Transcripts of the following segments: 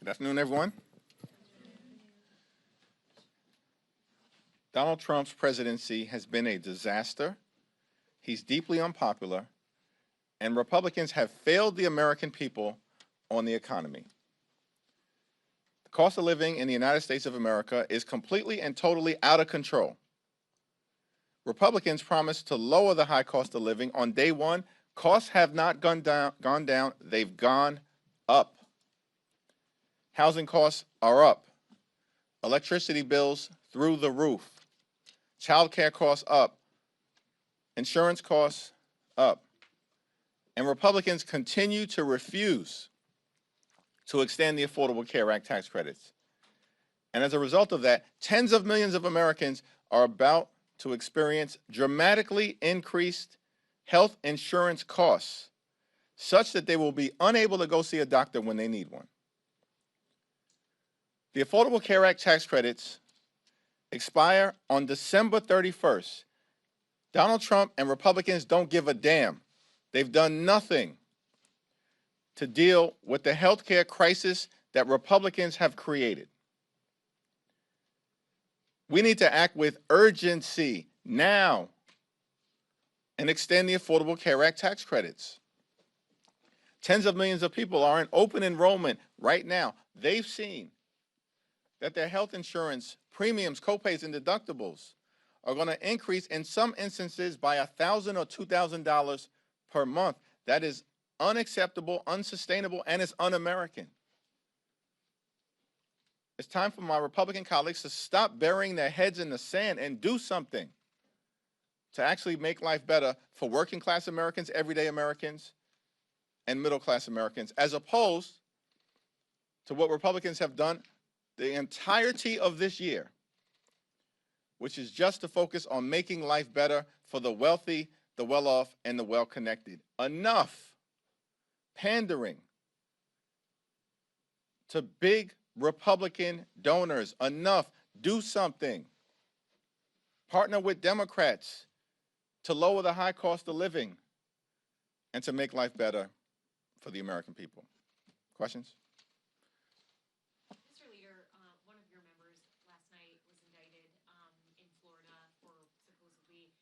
Good afternoon, everyone. Donald Trump's presidency has been a disaster. He's deeply unpopular, and Republicans have failed the American people on the economy. The cost of living in the United States of America is completely and totally out of control. Republicans promised to lower the high cost of living on day one. Costs have not gone down, they've gone up. Housing costs are up. Electricity bills through the roof. Child care costs up. Insurance costs up. And Republicans continue to refuse to extend the Affordable Care Act tax credits. And as a result of that, tens of millions of Americans are about to experience dramatically increased health insurance costs, such that they will be unable to go see a doctor when they need one. The Affordable Care Act tax credits expire on December 31st. Donald Trump and Republicans don't give a damn. They've done nothing to deal with the health care crisis that Republicans have created. We need to act with urgency now and extend the Affordable Care Act tax credits. Tens of millions of people are in open enrollment right now. They've seen that their health insurance premiums, copays, and deductibles are going to increase in some instances by $1,000 or $2,000 per month. That is unacceptable, unsustainable, and it's un-American. It's time for my Republican colleagues to stop burying their heads in the sand and do something to actually make life better for working class Americans, everyday Americans, and middle class Americans, as opposed to what Republicans have done the entirety of this year, which is just to focus on making life better for the wealthy, the well-off, and the well-connected. Enough pandering to big Republican donors. Enough. Do something. Partner with Democrats to lower the high cost of living and to make life better for the American people. Questions? Mr. Leader, one of your members last night was indicted in Florida for supposedly,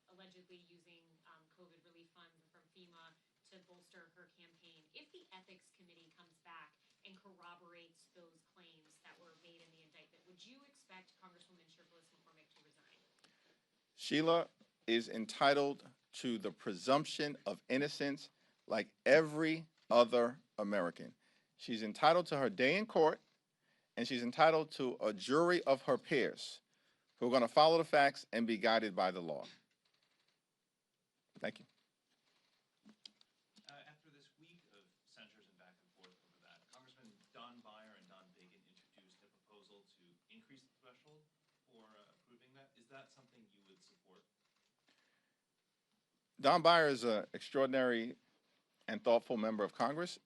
allegedly using COVID relief funds from FEMA to bolster her campaign. If the Ethics Committee comes back and corroborates those claims that were made in the indictment, would you expect Congresswoman Shirley McCormick to resign? Sheila is entitled to the presumption of innocence like every other American. She's entitled to her day in court, and she's entitled to a jury of her peers who are going to follow the facts and be guided by the law. Thank you. After this week of censures and back and forth over that, Congressman Don Beyer and Don Bacon introduced a proposal to increase the threshold for approving that. Is that something you would support? Don Beyer is an extraordinary and thoughtful member of Congress.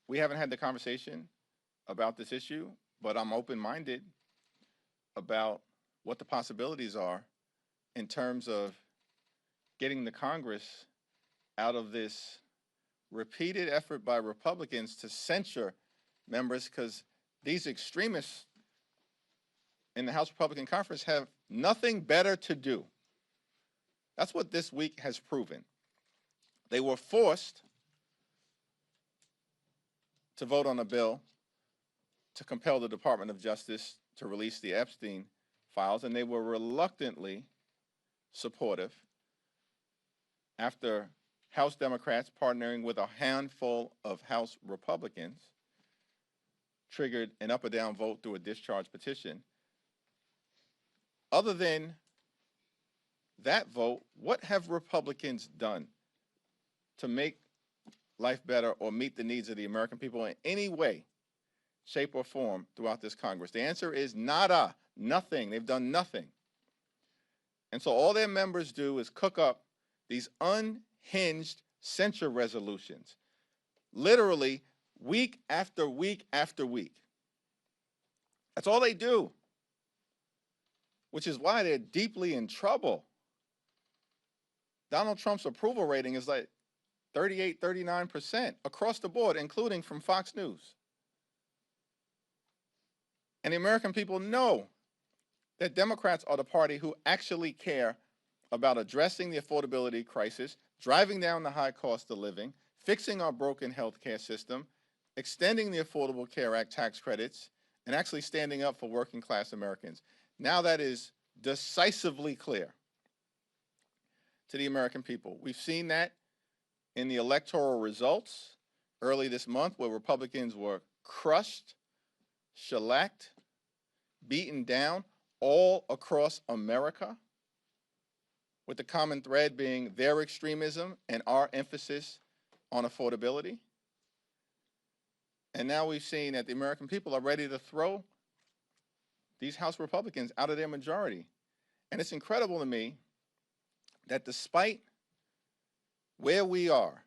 We haven't had the conversation about this issue, but I'm open-minded about what the possibilities are in terms of getting the Congress out of this repeated effort by Republicans to censure members, because these extremists in the House Republican Conference have nothing better to do. That's what this week has proven. They were forced to vote on a bill to compel the Department of Justice to release the Epstein files, and they were reluctantly supportive after House Democrats partnering with a handful of House Republicans triggered an up or down vote through a discharge petition. Other than that vote, what have Republicans done to make life better or meet the needs of the American people in any way, shape, or form throughout this Congress? The answer is nada, nothing. They've done nothing. And so all their members do is cook up these unhinged censure resolutions, literally week after week after week. That's all they do, which is why they're deeply in trouble. Donald Trump's approval rating is like 38, 39% across the board, including from Fox News. And the American people know that Democrats are the party who actually care about addressing the affordability crisis, driving down the high cost of living, fixing our broken health care system, extending the Affordable Care Act tax credits, and actually standing up for working class Americans. Now that is decisively clear to the American people. We've seen that in the electoral results early this month, where Republicans were crushed, shellacked, beaten down all across America, with the common thread being their extremism and our emphasis on affordability. And now we've seen that the American people are ready to throw these House Republicans out of their majority. And it's incredible to me that despite where we are,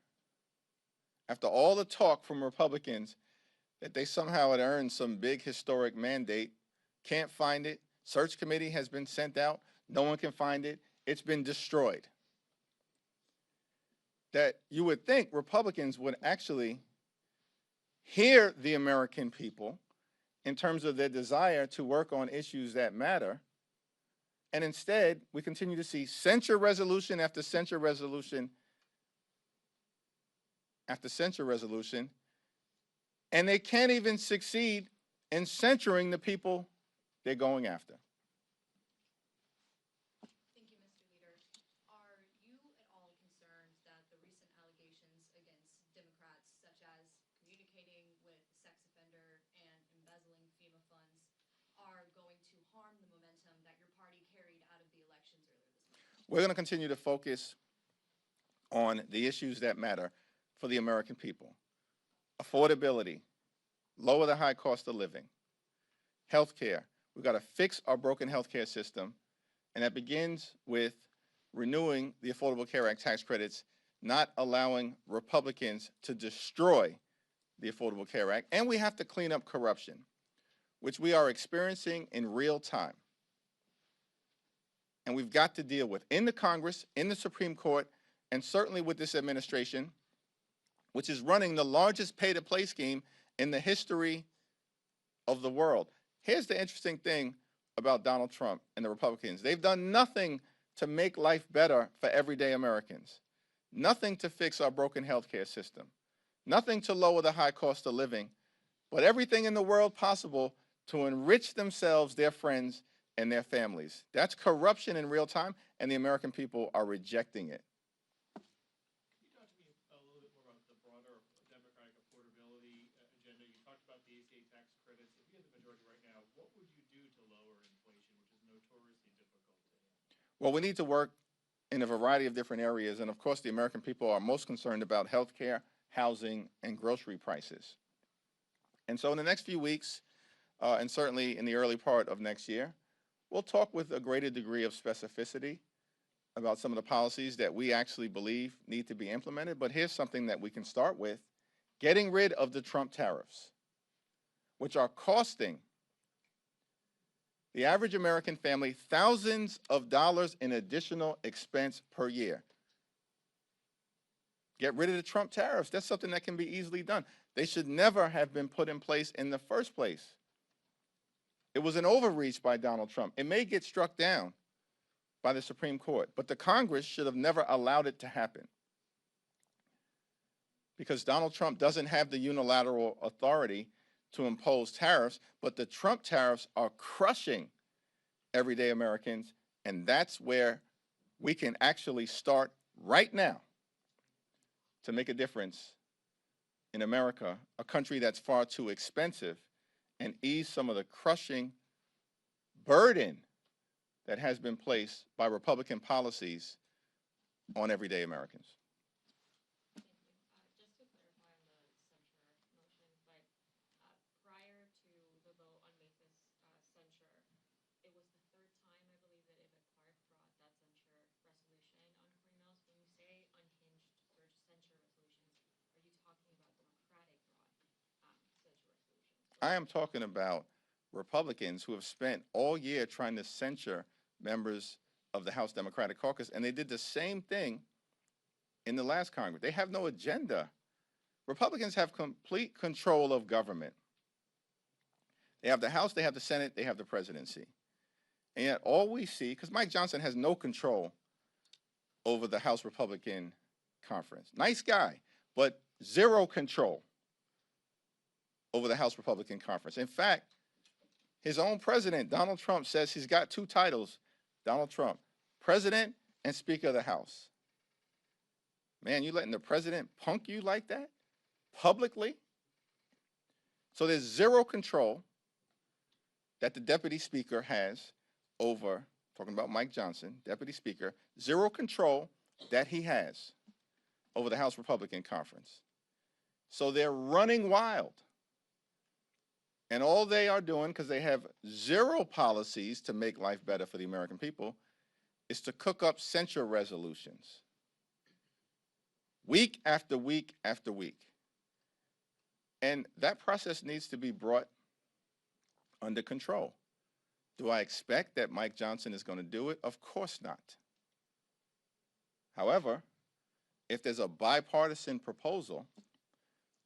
after all the talk from Republicans that they somehow had earned some big historic mandate, can't find it, search committee has been sent out, no one can find it, it's been destroyed. That you would think Republicans would actually hear the American people in terms of their desire to work on issues that matter. And instead, we continue to see censure resolution after censure resolution after censure resolution, and they can't even succeed in censuring the people they're going after. Thank you, Mr. Leader. Are you at all concerned that the recent allegations against Democrats, such as communicating with sex offender and embezzling FEMA funds, are going to harm the momentum that your party carried out of the elections earlier this month? We're going to continue to focus on the issues that matter for the American people. Affordability, lower the high cost of living, health care. We've got to fix our broken health care system, and that begins with renewing the Affordable Care Act tax credits, not allowing Republicans to destroy the Affordable Care Act. And we have to clean up corruption, which we are experiencing in real time. And we've got to deal with in the Congress, in the Supreme Court, and certainly with this administration, which is running the largest pay-to-play scheme in the history of the world. Here's the interesting thing about Donald Trump and the Republicans. They've done nothing to make life better for everyday Americans, nothing to fix our broken healthcare system, nothing to lower the high cost of living, but everything in the world possible to enrich themselves, their friends, and their families. That's corruption in real time, and the American people are rejecting it. Can you talk to me a little bit more about the broader Democratic affordability agenda? You talked about the ACA tax credits. If you had the majority right now, what would you do to lower inflation, which is notoriously difficult to handle? Well, we need to work in a variety of different areas, and of course the American people are most concerned about health care, housing, and grocery prices. And so in the next few weeks, and certainly in the early part of next year, we'll talk with a greater degree of specificity about some of the policies that we actually believe need to be implemented. But here's something that we can start with: getting rid of the Trump tariffs, which are costing the average American family thousands of dollars in additional expense per year. Get rid of the Trump tariffs. That's something that can be easily done. They should never have been put in place in the first place. It was an overreach by Donald Trump. It may get struck down by the Supreme Court, but the Congress should have never allowed it to happen, because Donald Trump doesn't have the unilateral authority to impose tariffs, but the Trump tariffs are crushing everyday Americans, and that's where we can actually start right now to make a difference in America, a country that's far too expensive, and ease some of the crushing burden that has been placed by Republican policies on everyday Americans. Thank you. Just to clarify on the censure motion, but prior to the vote on Masa's censure, it was the third time, I believe, that Eva Clark brought that censure resolution on Corey Mills. When you say unhinged censure resolutions, are you talking about Democratic brought censure resolutions? I am talking about Republicans who have spent all year trying to censure members of the House Democratic Caucus, and they did the same thing in the last Congress. They have no agenda. Republicans have complete control of government. They have the House, they have the Senate, they have the presidency. And yet all we see, because Mike Johnson has no control over the House Republican Conference. Nice guy, but zero control over the House Republican Conference. In fact, his own president, Donald Trump, says he's got two titles, Donald Trump, President and Speaker of the House. Man, you letting the president punk you like that? Publicly? So there's zero control that the deputy speaker has over, talking about Mike Johnson, deputy speaker, zero control that he has over the House Republican Conference. So they're running wild. And all they are doing, because they have zero policies to make life better for the American people, is to cook up censure resolutions. Week after week after week. And that process needs to be brought under control. Do I expect that Mike Johnson is going to do it? Of course not. However, if there's a bipartisan proposal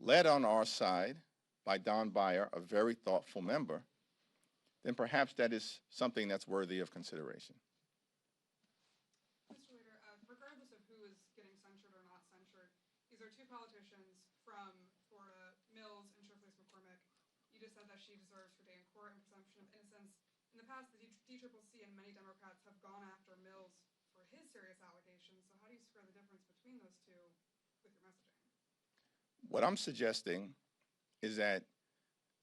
led on our side by Don Beyer, a very thoughtful member, then perhaps that is something that's worthy of consideration. Mr. Leader, regardless of who is getting censured or not censured, these are two politicians from Florida, Mills and Shirley McCormick. You just said that she deserves her day in court and presumption of innocence. In the past, the DCCC and many Democrats have gone after Mills for his serious allegations. So how do you square the difference between those two with your messaging? What I'm suggesting is that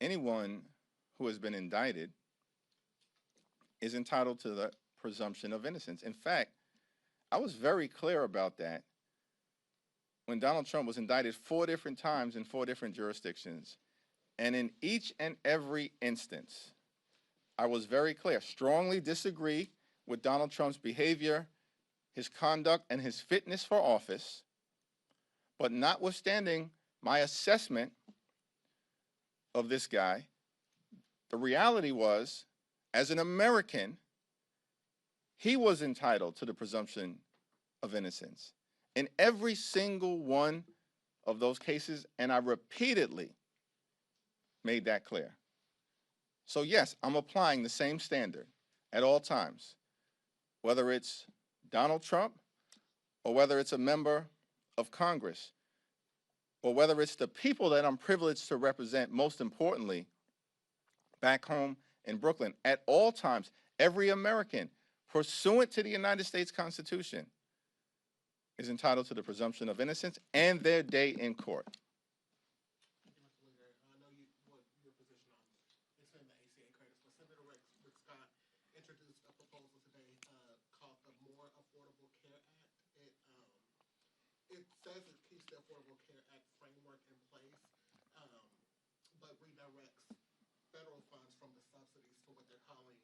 anyone who has been indicted is entitled to the presumption of innocence. In fact, I was very clear about that when Donald Trump was indicted 4 different times in 4 different jurisdictions. And in each and every instance, I was very clear, strongly disagree with Donald Trump's behavior, his conduct, and his fitness for office, but notwithstanding my assessment of this guy, the reality was, as an American, he was entitled to the presumption of innocence in every single one of those cases, and I repeatedly made that clear. So yes, I'm applying the same standard at all times, whether it's Donald Trump or whether it's a member of Congress, or whether it's the people that I'm privileged to represent, most importantly, back home in Brooklyn. At all times, every American, pursuant to the United States Constitution, is entitled to the presumption of innocence and their day in court. Thank you, Mr. Leader. I know what your position on extending the ACA credits, but Senator Rick Scott introduced a proposal today called the More Affordable Care Act. It says it keeps the Affordable Care Act framework in place, but redirects federal funds from the subsidies to what they're calling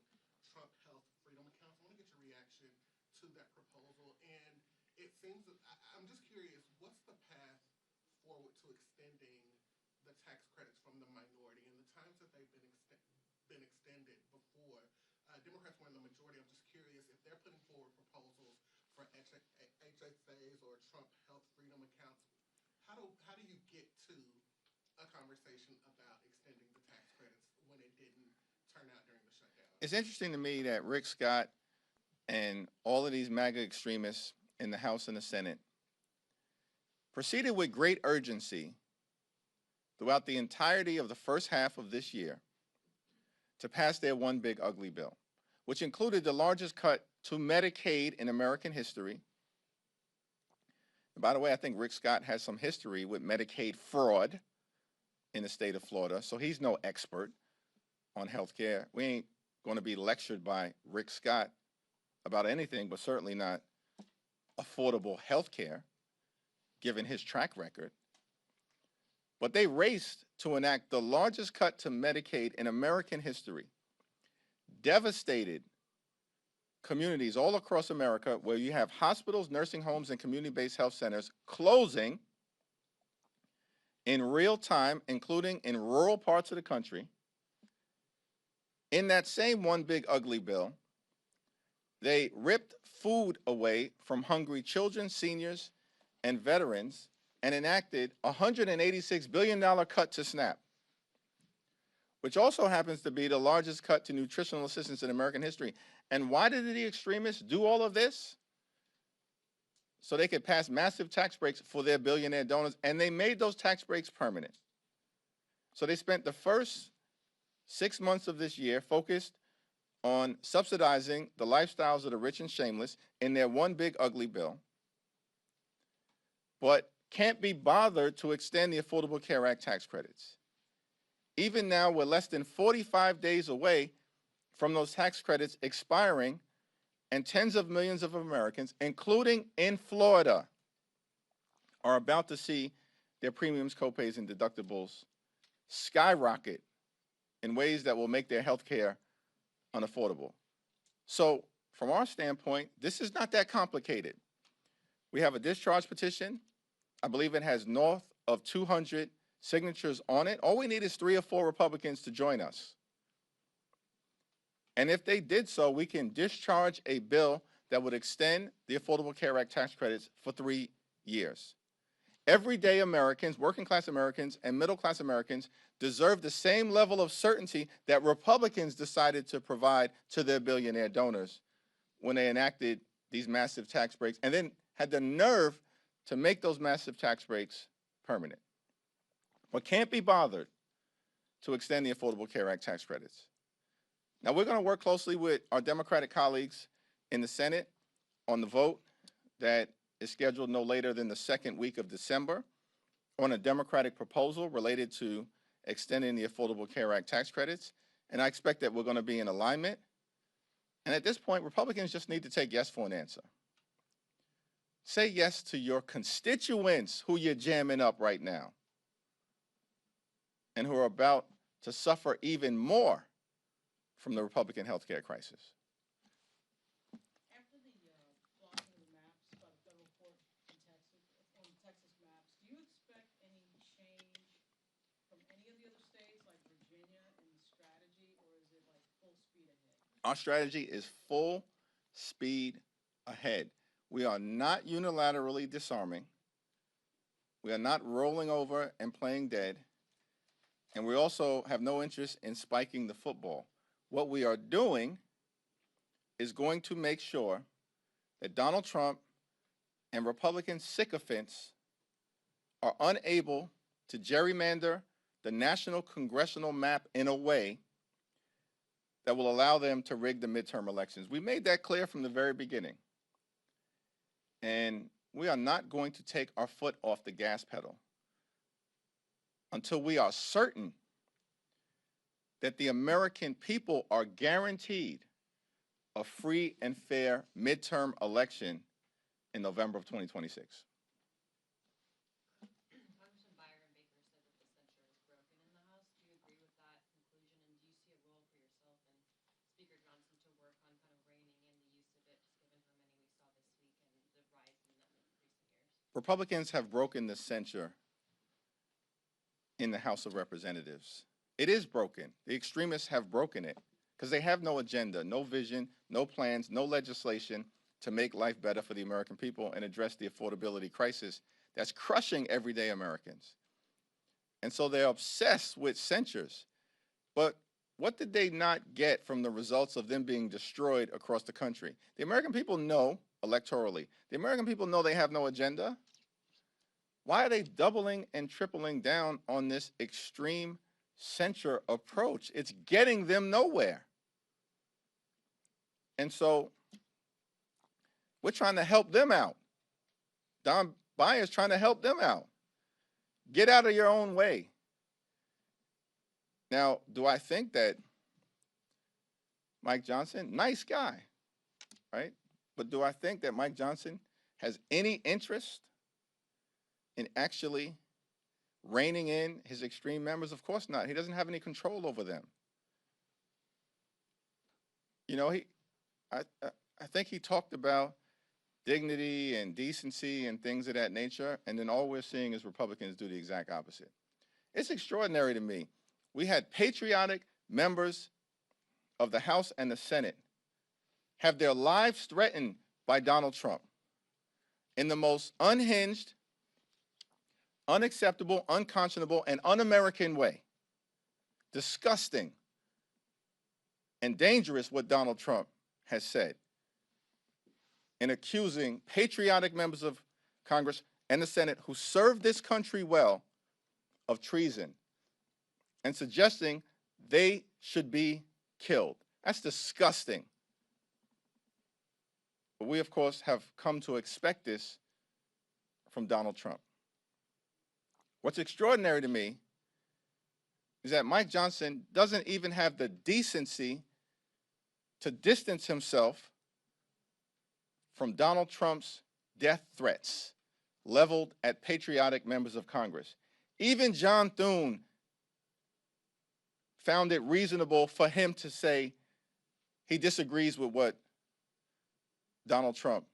Trump Health Freedom Accounts. I want to get your reaction to that proposal. And it seems that I'm just curious, what's the path forward to extending the tax credits from the minority? In the times that they've been extended before, Democrats were in the majority. I'm just curious if they're putting forward proposals for HSAs or Trump Health Freedom Accounts. How do you get to a conversation about extending the tax credits when it didn't turn out during the shutdown? It's interesting to me that Rick Scott and all of these MAGA extremists in the House and the Senate proceeded with great urgency throughout the entirety of the first half of this year to pass their one big ugly bill, which included the largest cut to Medicaid in American history. And by the way, I think Rick Scott has some history with Medicaid fraud in the state of Florida, so he's no expert on health care. We ain't going to be lectured by Rick Scott about anything, but certainly not affordable health care, given his track record. But they raced to enact the largest cut to Medicaid in American history, devastated communities all across America where you have hospitals, nursing homes, and community-based health centers closing in real time, including in rural parts of the country. In that same one big ugly bill, they ripped food away from hungry children, seniors, and veterans and enacted a $186 billion cut to SNAP. which also happens to be the largest cut to nutritional assistance in American history. And why did the extremists do all of this? So they could pass massive tax breaks for their billionaire donors, and they made those tax breaks permanent. So they spent the first 6 months of this year focused on subsidizing the lifestyles of the rich and shameless in their one big ugly bill, but can't be bothered to extend the Affordable Care Act tax credits. Even now, we're less than 45 days away from those tax credits expiring, and tens of millions of Americans, including in Florida, are about to see their premiums, copays, and deductibles skyrocket in ways that will make their health care unaffordable. So from our standpoint, this is not that complicated. We have a discharge petition. I believe it has north of 200 signatures on it. All we need is 3 or 4 Republicans to join us. And if they did so, we can discharge a bill that would extend the Affordable Care Act tax credits for 3 years. Everyday Americans, working class Americans, and middle class Americans deserve the same level of certainty that Republicans decided to provide to their billionaire donors when they enacted these massive tax breaks and then had the nerve to make those massive tax breaks permanent. But can't be bothered to extend the Affordable Care Act tax credits. Now, we're going to work closely with our Democratic colleagues in the Senate on the vote that is scheduled no later than the second week of December on a Democratic proposal related to extending the Affordable Care Act tax credits. And I expect that we're going to be in alignment. And at this point, Republicans just need to take yes for an answer. Say yes to your constituents who you're jamming up right now and who are about to suffer even more from the Republican health care crisis. After the blocking of the maps by the federal court in Texas, on Texas maps, do you expect any change from any of the other states like Virginia in the strategy, or is it like full speed ahead? Our strategy is full speed ahead. We are not unilaterally disarming. We are not rolling over and playing dead. And we also have no interest in spiking the football. What we are doing is going to make sure that Donald Trump and Republican sycophants are unable to gerrymander the national congressional map in a way that will allow them to rig the midterm elections. We made that clear from the very beginning. And we are not going to take our foot off the gas pedal until we are certain that the American people are guaranteed a free and fair midterm election in November of 2026. Congressman Byron Baker said that the censure is broken in the House. Do you agree with that conclusion? And do you see a role for yourself and Speaker Johnson to work on kind of reining in the use of it, just given how many we saw this week and the rise in them in recent years? Republicans have broken the censure in the House of Representatives. It is broken. The extremists have broken it because they have no agenda, no vision, no plans, no legislation to make life better for the American people and address the affordability crisis that's crushing everyday Americans. And so they're obsessed with censures. But what did they not get from the results of them being destroyed across the country? The American people know electorally. The American people know they have no agenda. Why are they doubling and tripling down on this extreme censure approach? It's getting them nowhere. And so we're trying to help them out. Don Byers trying to help them out. Get out of your own way. Now, do I think that Mike Johnson, nice guy, right? But do I think that Mike Johnson has any interest in actually reining in his extreme members? Of course not. He doesn't have any control over them. You know, I think he talked about dignity and decency and things of that nature, and then all we're seeing is Republicans do the exact opposite. It's extraordinary to me. We had patriotic members of the House and the Senate have their lives threatened by Donald Trump in the most unhinged, unacceptable, unconscionable, and un-American way. disgusting and dangerous what Donald Trump has said in accusing patriotic members of Congress and the Senate who served this country well of treason and suggesting they should be killed. That's disgusting. But we, of course, have come to expect this from Donald Trump. What's extraordinary to me is that Mike Johnson doesn't even have the decency to distance himself from Donald Trump's death threats leveled at patriotic members of Congress. Even John Thune found it reasonable for him to say he disagrees with what Donald Trump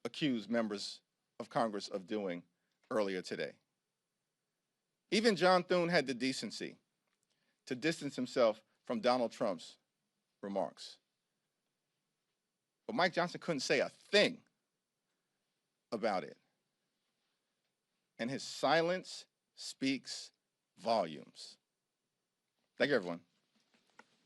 accused members of Congress of doing earlier today. Even John Thune had the decency to distance himself from Donald Trump's remarks. But Mike Johnson couldn't say a thing about it. And his silence speaks volumes. Thank you, everyone.